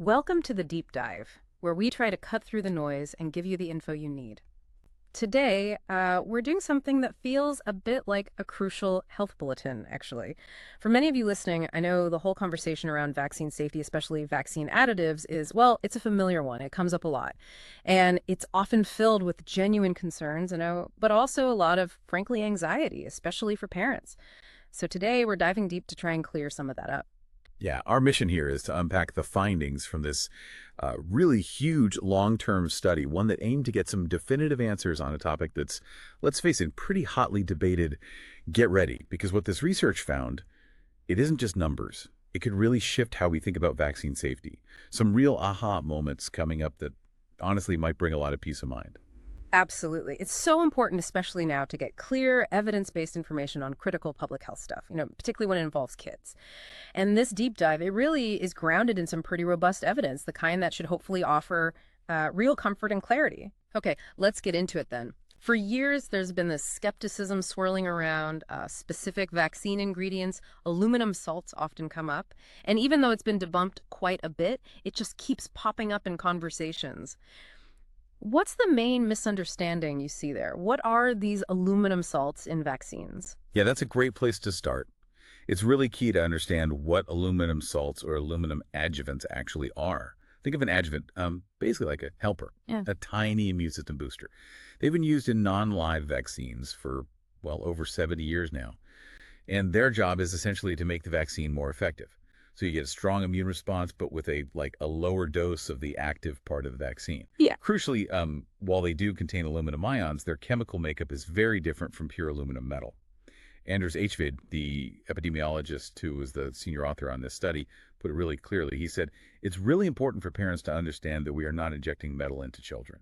Welcome to the Deep Dive, where we try to cut through the noise and give you the info you need. Today, we're doing something that feels a bit like a crucial health bulletin, actually. For many of you listening, I know the whole conversation around vaccine safety, especially vaccine additives, it's a familiar one. It comes up a lot. And it's often filled with genuine concerns, but also a lot of, frankly, anxiety, especially for parents. So today, we're diving deep to try and clear some of that up. Yeah, our mission here is to unpack the findings from this really huge long-term study, one that aimed to get some definitive answers on a topic that's, let's face it, pretty hotly debated. Get ready, because what this research found, it isn't just numbers. It could really shift how we think about vaccine safety. Some real aha moments coming up that honestly might bring a lot of peace of mind. Absolutely. It's so important, especially now, to get clear, evidence-based information on critical public health stuff, particularly when it involves kids. And this deep dive, it really is grounded in some pretty robust evidence, the kind that should hopefully offer real comfort and clarity. Okay, let's get into it then. For years, there's been this skepticism swirling around specific vaccine ingredients. Aluminum salts often come up. And even though it's been debunked quite a bit, it just keeps popping up in conversations. What's the main misunderstanding you see there? What are these aluminum salts in vaccines? Yeah, that's a great place to start. It's really key to understand what aluminum salts or aluminum adjuvants actually are. Think of an adjuvant, basically like a helper, a tiny immune system booster. They've been used in non-live vaccines for, over 70 years now. And their job is essentially to make the vaccine more effective. So you get a strong immune response, but with a lower dose of the active part of the vaccine. Yeah. Crucially, while they do contain aluminum ions, their chemical makeup is very different from pure aluminum metal. Anders Hvid, the epidemiologist who was the senior author on this study, put it really clearly. He said, it's really important for parents to understand that we are not injecting metal into children.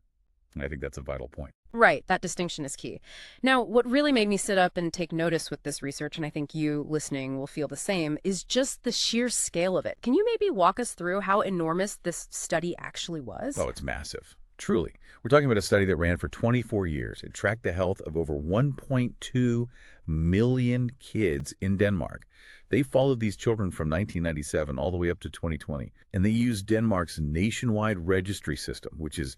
And I think that's a vital point. Right, that distinction is key. Now, what really made me sit up and take notice with this research, and I think you listening will feel the same, is just the sheer scale of it. Can you maybe walk us through how enormous this study actually was? Oh, it's massive. Truly. We're talking about a study that ran for 24 years. It tracked the health of over 1.2 million kids in Denmark. They followed these children from 1997 all the way up to 2020. And they used Denmark's nationwide registry system, which is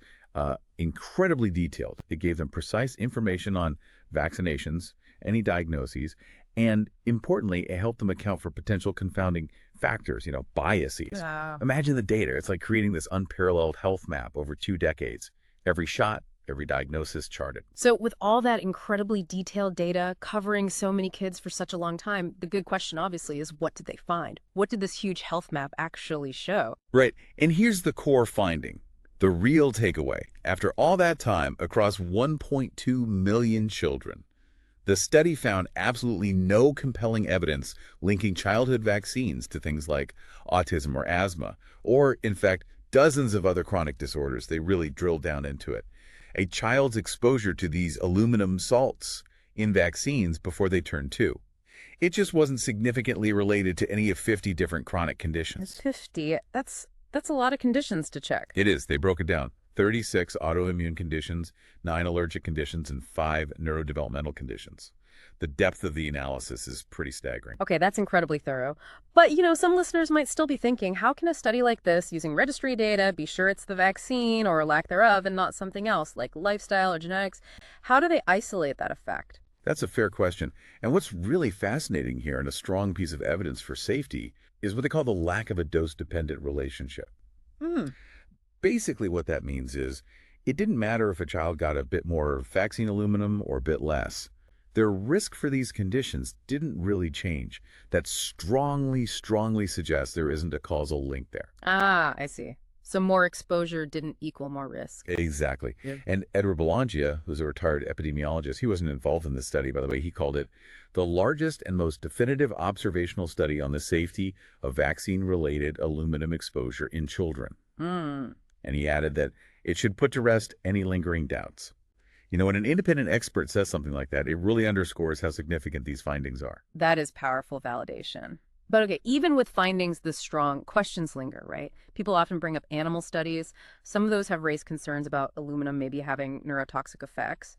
incredibly detailed. It gave them precise information on vaccinations, any diagnoses, and importantly, it helped them account for potential confounding factors, biases. Imagine the data. It's like creating this unparalleled health map over 2 decades. Every shot, every diagnosis charted. So with all that incredibly detailed data covering so many kids for such a long time, the good question obviously is, what did they find? What did this huge health map actually show? Right. And here's the core finding. The real takeaway, after all that time across 1.2 million children, the study found absolutely no compelling evidence linking childhood vaccines to things like autism or asthma, or, in fact, dozens of other chronic disorders. They really drilled down into it. A child's exposure to these aluminum salts in vaccines before they turn 2. It just wasn't significantly related to any of 50 different chronic conditions. 50? That's a lot of conditions to check. It is. They broke it down. 36 autoimmune conditions, 9 allergic conditions, and 5 neurodevelopmental conditions. The depth of the analysis is pretty staggering. Okay, that's incredibly thorough. But, some listeners might still be thinking, how can a study like this, using registry data, be sure it's the vaccine or lack thereof and not something else, like lifestyle or genetics? How do they isolate that effect? That's a fair question. And what's really fascinating here, and a strong piece of evidence for safety, is what they call the lack of a dose-dependent relationship. Basically what that means is it didn't matter if a child got a bit more vaccine aluminum or a bit less. Their risk for these conditions didn't really change. That strongly suggests there isn't a causal link there. Ah, I see. So more exposure didn't equal more risk. Exactly. Yeah. And Edward Belangia, who's a retired epidemiologist, he wasn't involved in this study, by the way. He called it the largest and most definitive observational study on the safety of vaccine-related aluminum exposure in children. And he added that it should put to rest any lingering doubts. When an independent expert says something like that, it really underscores how significant these findings are. That is powerful validation. But okay, even with findings this strong, questions linger, right? People often bring up animal studies. Some of those have raised concerns about aluminum maybe having neurotoxic effects.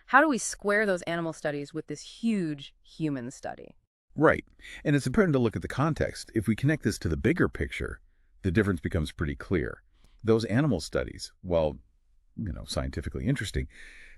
How do we square those animal studies with this huge human study? Right. And it's important to look at the context. If we connect this to the bigger picture, the difference becomes pretty clear. Those animal studies, while, scientifically interesting,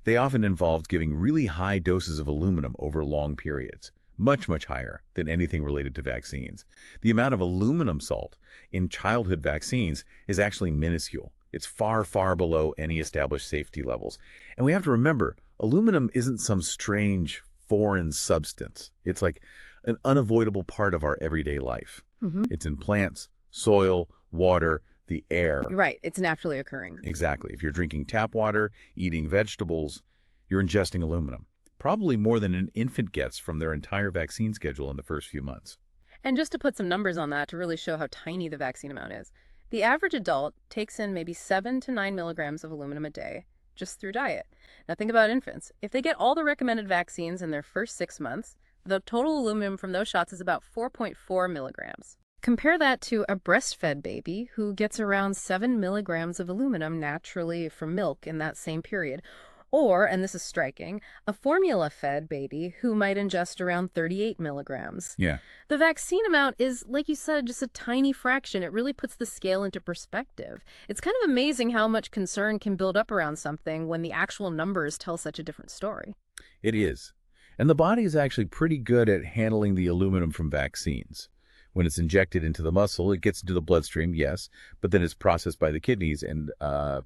they often involved giving really high doses of aluminum over long periods, much, much higher than anything related to vaccines. The amount of aluminum salt in childhood vaccines is actually minuscule. It's far, far below any established safety levels. And we have to remember, aluminum isn't some strange foreign substance. It's like an unavoidable part of our everyday life. It's in plants, soil, water, the air. Right. It's naturally occurring. Exactly. If you're drinking tap water, eating vegetables, you're ingesting aluminum. Probably more than an infant gets from their entire vaccine schedule in the first few months. And just to put some numbers on that to really show how tiny the vaccine amount is, the average adult takes in maybe 7 to 9 milligrams of aluminum a day just through diet. Now think about infants. If they get all the recommended vaccines in their first 6 months, the total aluminum from those shots is about 4.4 milligrams. Compare that to a breastfed baby who gets around 7 milligrams of aluminum naturally from milk in that same period. Or, and this is striking, a formula-fed baby who might ingest around 38 milligrams. Yeah. The vaccine amount is, like you said, just a tiny fraction. It really puts the scale into perspective. It's kind of amazing how much concern can build up around something when the actual numbers tell such a different story. It is. And the body is actually pretty good at handling the aluminum from vaccines. When it's injected into the muscle, it gets into the bloodstream, yes, but then it's processed by the kidneys and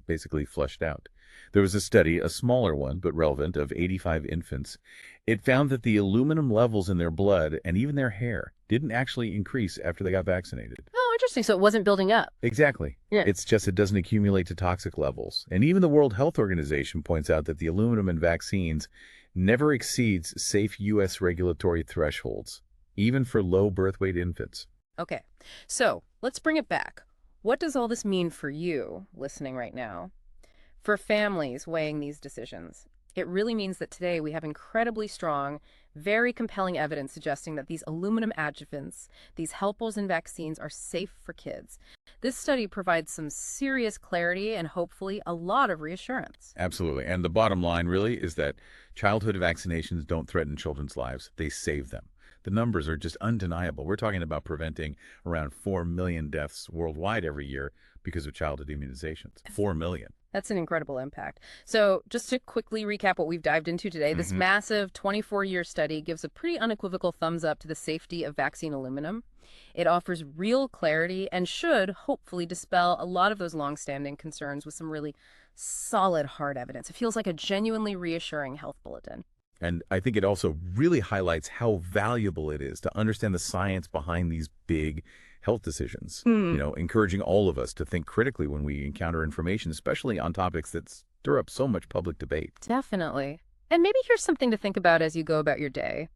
basically flushed out. There was a study, a smaller one, but relevant, of 85 infants. It found that the aluminum levels in their blood and even their hair didn't actually increase after they got vaccinated. Oh, interesting. So it wasn't building up. Exactly. Yeah. It's just it doesn't accumulate to toxic levels. And even the World Health Organization points out that the aluminum in vaccines never exceeds safe U.S. regulatory thresholds, even for low birth weight infants. Okay, so let's bring it back. What does all this mean for you listening right now? For families weighing these decisions, it really means that today we have incredibly strong, very compelling evidence suggesting that these aluminum adjuvants, these helpers in vaccines, are safe for kids. This study provides some serious clarity and hopefully a lot of reassurance. Absolutely. And the bottom line really is that childhood vaccinations don't threaten children's lives. They save them. The numbers are just undeniable. We're talking about preventing around 4 million deaths worldwide every year because of childhood immunizations. 4 million. That's an incredible impact. So just to quickly recap what we've dived into today, this massive 24-year study gives a pretty unequivocal thumbs up to the safety of vaccine aluminum. It offers real clarity and should hopefully dispel a lot of those longstanding concerns with some really solid, hard evidence. It feels like a genuinely reassuring health bulletin. And I think it also really highlights how valuable it is to understand the science behind these big health decisions, encouraging all of us to think critically when we encounter information, especially on topics that stir up so much public debate. Definitely. And maybe here's something to think about as you go about your day.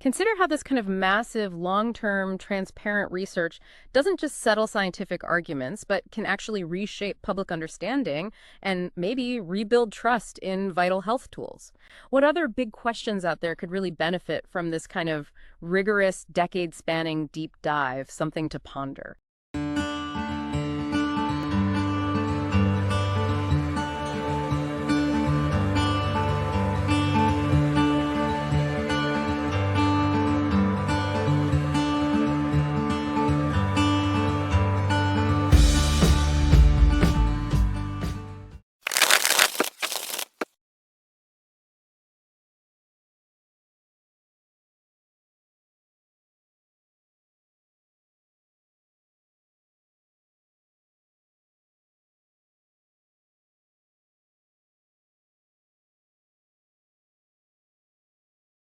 Consider how this kind of massive, long-term, transparent research doesn't just settle scientific arguments, but can actually reshape public understanding and maybe rebuild trust in vital health tools. What other big questions out there could really benefit from this kind of rigorous, decade-spanning deep dive, something to ponder?